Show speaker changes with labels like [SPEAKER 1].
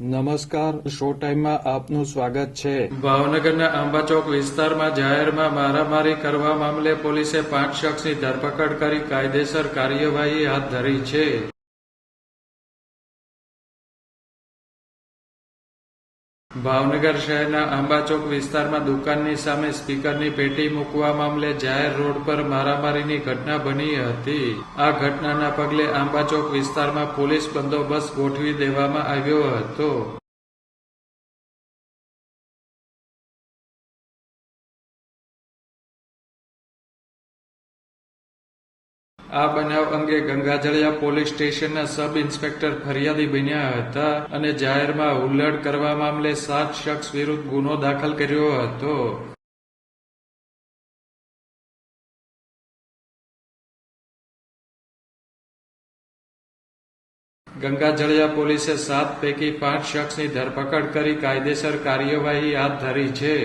[SPEAKER 1] નમસ્કાર, શો ટાઈમમાં આપનું સ્વાગત છે।
[SPEAKER 2] ભાવનગરના આંબાચોક વિસ્તારમાં જાહેરમાં મારામારી કરવા મામલે પોલીસે 5 શખ્સની ધરપકડ કરી કાયદેસર કાર્યવાહી હાથ ધરી છે। ભાવનગર શહેરના આંબાચોક વિસ્તારમાં દુકાનની સામે સ્પીકરની પેટી મૂકવા મામલે જાહેર રોડ પર મારામારીની ઘટના બની હતી। આ ઘટનાના પગલે આંબાચોક વિસ્તારમાં પોલીસ બંદોબસ્ત ગોઠવી દેવામાં આવ્યો હતો। આ બનાવ અંગે ગંગાજળિયા પોલીસ સ્ટેશનના સબ ઇન્સ્પેક્ટર ફરિયાદી બન્યા હતા અને જાહેરમાં હુલ્લડ કરવા મામલે 7 શખ્સ વિરુદ્ધ ગુનો દાખલ કર્યો હતો। ગંગાજળિયા પોલીસે 7 પૈકી 5 શખ્સની ધરપકડ કરી કાયદેસર કાર્યવાહી હાથ ધરી છે।